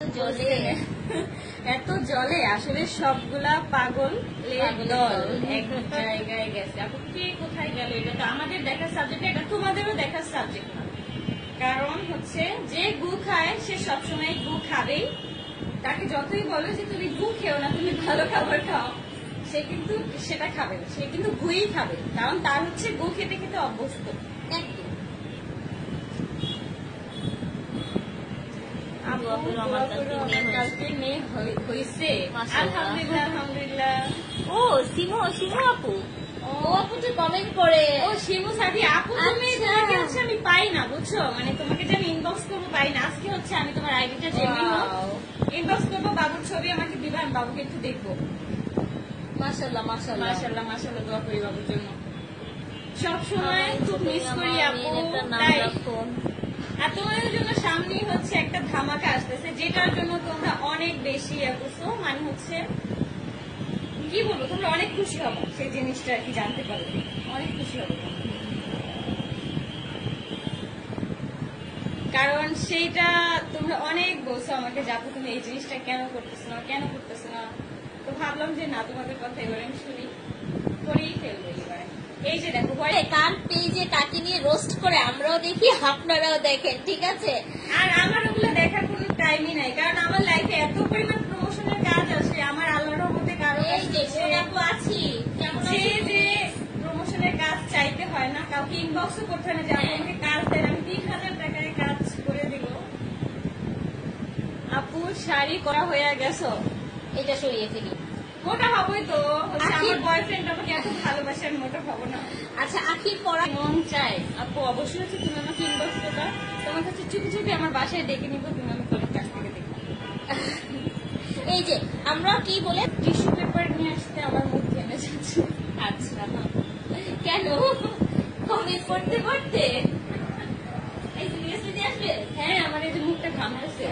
জলে এত জলে আসলে সবগুলা পাগল দল এক জায়গায় গেছে। আপু কে কোথায় গেল? এটা তো আমাদের দেখার সাবজেক্ট, এটা তোমাদেরও দেখার সাবজেক্ট না। কারণ হচ্ছে যে গু খায় সে সবসময় গু খাবেই। তাকে যতই বলো যে তুমি গু খেও না, তুমি ভালো খাবার খাও, সে কিন্তু সেটা খাবে না, সে কিন্তু গুই খাবে। কারণ তার হচ্ছে গু খেতে খেতে অভ্যস্ত। একদম আলহামদুলিল্লাহ। ও সিমু আপু, ও আপু তো কমেন্ট করে। ও শিমু সাথী আপু, তুমি তোমাকে হচ্ছে আমি পাই না, বুঝছো? মানে তোমাকে যে আমি ইনবক্স করবো পাই না। আজকে হচ্ছে আমি তোমার আইডিটা জেনুইন ইনবক্স করবো, বাবুর ছবি আমাকে দিবা, আমি বাবুকে একটু দেখবো। মাশাআল্লাহ মাশাআল্লাহ মাশাআল্লাহ মাশাআল্লাহ, দোয়া করি বাবুর জন্য। সব সময় খুব মিস করি আপু। আর তোমাদের জন্য সামনেই হচ্ছে একটা ধামাকা আসতেছে, যেটার জন্য তোমরা অনেক বেশি করছো। মানে হচ্ছে কি বলবো, তোমরা অনেক খুশি হবো সেই জিনিসটা আর কি জানতে পারবে, অনেক খুশি হবো। কারণ সেইটা তোমরা অনেক বলছো আমাকে, যাবো তুমি এই জিনিসটা কেন করতেছো না। তো ভাবলাম যে না, তোমাদের কথা এবারে আমি শুনি, করেই ফেলবো এবারে। এই যে দেখো, কার পেজে কাকে নিয়ে রোস্ট করে আমরাও দেখি, আপনারাও দেখেন, ঠিক আছে? আর আমার ওগুলো দেখার কোনো টাইমই নাই, কারণ আমার লাইফে এত পরিমাণ প্রমোশনের কাজ আছে। আমার আল্লাহর রহমতে কারো আছি যে প্রমোশনের কাজ চাইতে হয় না, কাউকে ইনবক্সও করতে হয় না যে আমাকে কাজ দেন, আমি 3000 টাকায় কাজ করে দিব। আপু শাড়ি করা হয়ে গেছো, এটা সরিয়ে ফেলি। মোটা হবই তো, আমার বয়ফ্রেন্ড আমাকে এত ভালোবাসে, আমি মোটা হবো না। আচ্ছা, আখির পড়া মন চাই আপু, অবশ্যই হচ্ছে তুমি আমাকে ইনবক্স করবা, তোমার কাছে চুপি চুপি আমার বাসায় ডেকে নিবো, তুমি আমি তোমার কাছ থেকে দেখবো। এই যে আমরা কি বলে টিস্যু পেপার নিয়ে আসতে আমার মুখ ঘেমে যাচ্ছে। আচ্ছা, কেন কমেন্ট করতে করতে এই সিরিয়াসলি দিয়ে আসবে? হ্যাঁ, আমার এই যে মুখটা ঘামতেছে।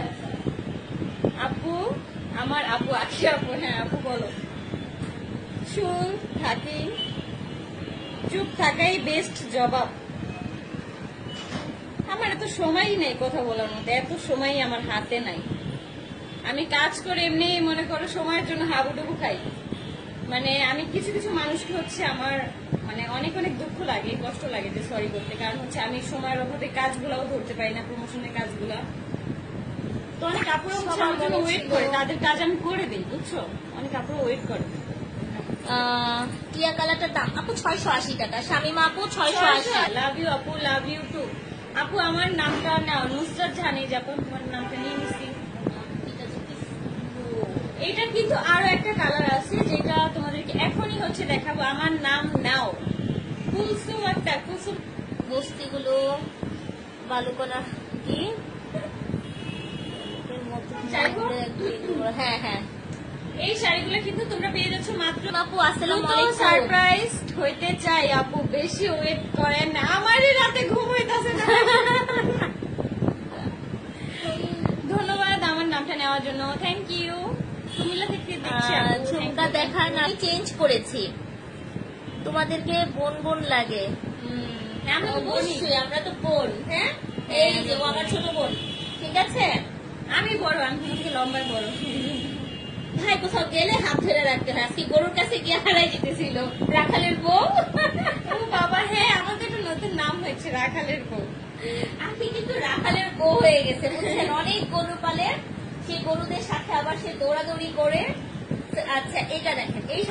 আপু, আমার আপু আখি আপু, হ্যাঁ আপু বলো। চুল থাকি, চুপ থাকাই বেস্ট জবাব। আমার এত সময়ই নেই কথা বলার মধ্যে, এত সময়ই আমার হাতে নাই। আমি কাজ করে এমনি মনে করো সময়ের জন্য হাবুডুবু খাই। মানে আমি কিছু কিছু মানুষকে হচ্ছে আমার মানে অনেক অনেক দুঃখ লাগে, কষ্ট লাগে যে সরি করতে। কারণ হচ্ছে আমি সময়ের অভাবে কাজগুলাও ধরতে পারি না, প্রমোশনের কাজগুলা। তো অনেক আপুরা হচ্ছে আমার জন্য ওয়েট করে, তাদের কাজ আমি করে দিই, বুঝছো? অনেক আপুরা ওয়েট করে। টিয়া কালারটার দাম আপু 680 টাকা। শামিমা আপু 680। লাভ ইউ আপু, লাভ ইউ টু। আপু আমার নামটা নাও, নুসরাত জানি যে আপু তোমার নামটা নিয়ে নিচ্ছি। এটা কিন্তু আরো একটা কালার আছে যেটা তোমাদেরকে এখনই হচ্ছে দেখাবো। আমার নাম নাও, কুলসুম আক্তার। কুলসুম বস্তিগুলো বালুকোনা কি হ্যাঁ হ্যাঁ, এই শাড়িগুলো কিন্তু তোমরা পেয়ে যাচ্ছ মাত্র। আপু আসসালামু আলাইকুম। সারপ্রাইজ হইতে চাই আপু, বেশি ওয়েট করেন না, আমারই রাতে ঘুম হইতাছে না। ধন্যবাদ আমার নামটা নেওয়ার জন্য, থ্যাংক ইউ। কুমিল্লা থেকে দেখছি। ঝুমকা দেখার না, চেঞ্জ করেছি, তোমাদেরকে বোন বোন লাগে। অবশ্যই, আমরা তো বোন। হ্যাঁ, এই যে আমার ছোট বোন, ঠিক আছে? আমি বড়, আমি তোমাকে লম্বায় বড়। ভাই কোথাও গেলে হাত ধরে রাখতে হয়। আজকে গরুর কাছে গিয়ে হারাই যেতেছিল রাখালের বউ। ও বাবা, হ্যাঁ আমাদের তো নতুন নাম হয়েছে রাখালের বউ। আপনি কিন্তু রাখালের বউ হয়ে গেছে, বুঝছেন? অনেক গরু পালে, সেই গরুদের সাথে আবার সে দৌড়াদৌড়ি করে। আচ্ছা, এটা দেখেন, এই